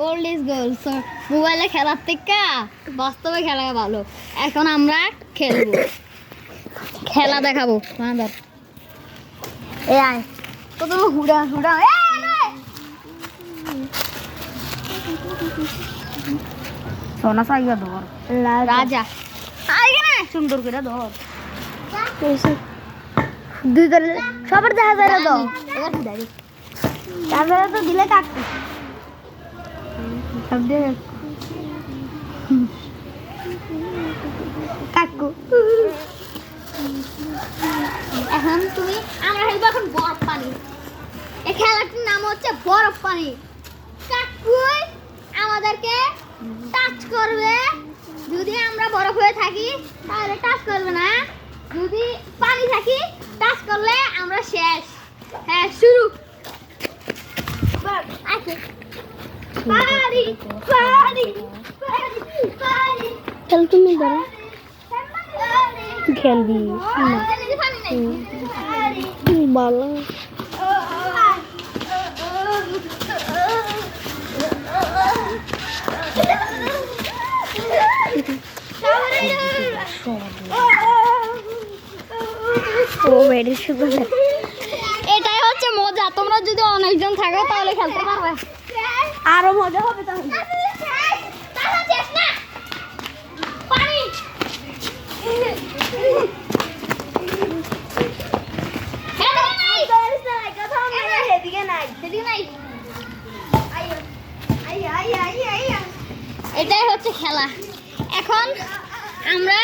Old is gold. So মোবাইলে খেলার থেকে বাস্তবে খেলা ভালো। এখন আমরা খেলবো, খেলা দেখাবো আমাদের। এ আয় কত হুড়া হুড়া সোনা সাইয়া ধর রাজা আইগা সুন্দর করে ধর দুই ধরে সবার দেখা যায় না তো এবার ধরি তারপরে তো দিলে কাটতে সব দিয়ে কাকু। এখন তুমি আমরা খেলবো এখন বরফ পানি। এই খেলাটির নাম হচ্ছে বরফ পানি। কাকু আমাদেরকে টাচ করবে, যদি আমরা বরফ হয়ে থাকি তাহলে টাচ করবে না, যদি পানি থাকি টাচ করলে আমরা শেষ। হ্যাঁ শুরু। আচ্ছা পানি পানি পানি চল তুমি ধরো খেলবি ভালো। এটাই হচ্ছে মজা। তোমরা যদি অনেকজন থাকো তাহলে খেলতে পারবে, আরো মজা হবে। তাহলে এটাই হচ্ছে খেলা। এখন আমরা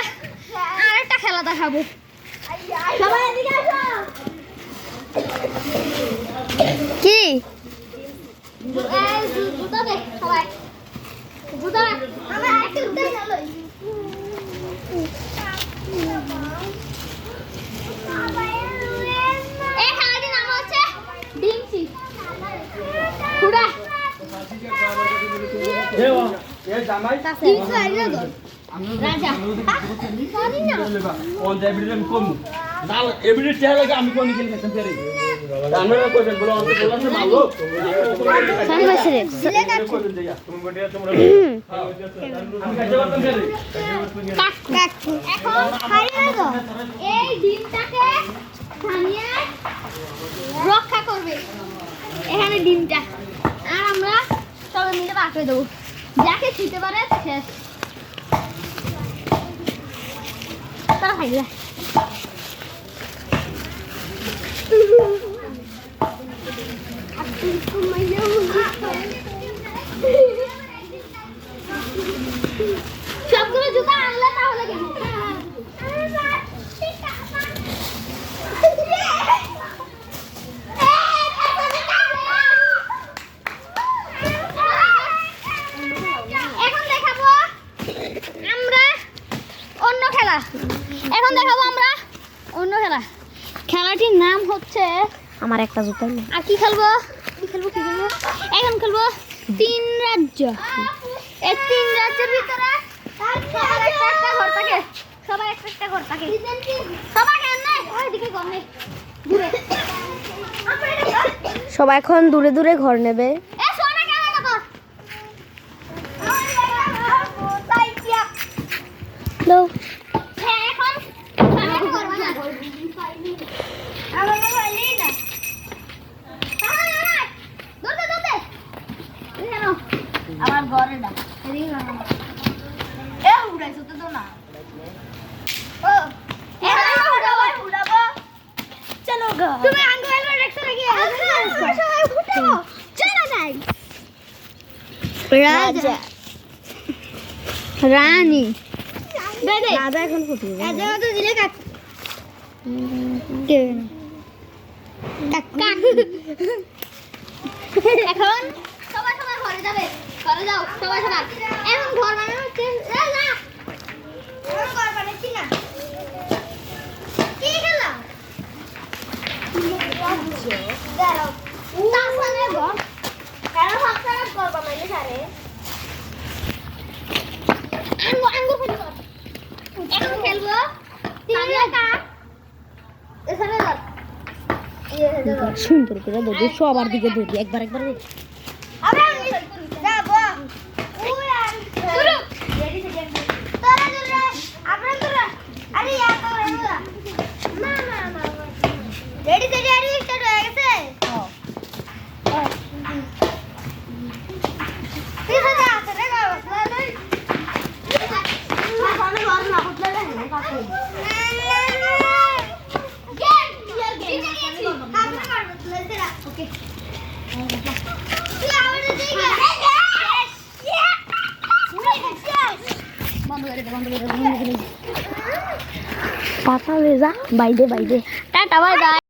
আরেকটা খেলা দেখাবো। সবাই এদিকে আসো। কি জুতা দে সবাই, জুতা আমরা একটা জুতা চলো। এই খেলাটির নাম হচ্ছে ডিংচি হুড়া। রাজা আমি কোন খেলতে পারি এই ডিমটাকে রক্ষা করবে এখানে ডিমটা, আর আমরা সবাই মিলে বার করে দেবো। যাকে ছুঁতে পারে শেষ। তারা খাইলে সবগুলো জুতা আনলে তাহলে কেন? এখন দেখাবো আমরা অন্য খেলা। খেলাটির নাম হচ্ছে আমার একটা জুতা। আর কি খেলবো? এখন খেলবো তিন রাজ্য। এই তিন রাজ্যের ভিতরে সবার একটা ঘর থাকে। সবাই এখন দূরে দূরে ঘর নেবে। আমার ঘরে না এ উড়াইছো তো না। ও উড়াবো চলো গো। তুমি আঙ্গুল রাখছো নাকি? উঠাও চলো নাই। রাজা রানী দাদা রাজা এখন ফুটবে। রাজা তো দিলে কাট এখন সবাই ঘরে যাবে। ঘরে যাও সবাই। এখন ঘর বানানো হচ্ছে। ঘর বানাচ্ছি না কি খেলা ঘর বানাইলে সারে এখন খেলবো সুন্দর করে ধরবো সবার দিকে ধরবি একবার যাব ওই আর শুরু রেডি থেকে তোরা তোরা আপনারা তোরা আরে ইয়া তোরা না না না রেডি থেকে রেডি স্টার্ট হয়ে গেছে ঠিক আছে আছে রে বাবা লই আমি বল না বদলা না কাকু গেম ইয়ার গেম আপনি মারবো লেতেরা ওকে তুই আমাদের দিকে বন্ধ করে দে পাতা দে যা বাইদে টাটা বাই বাই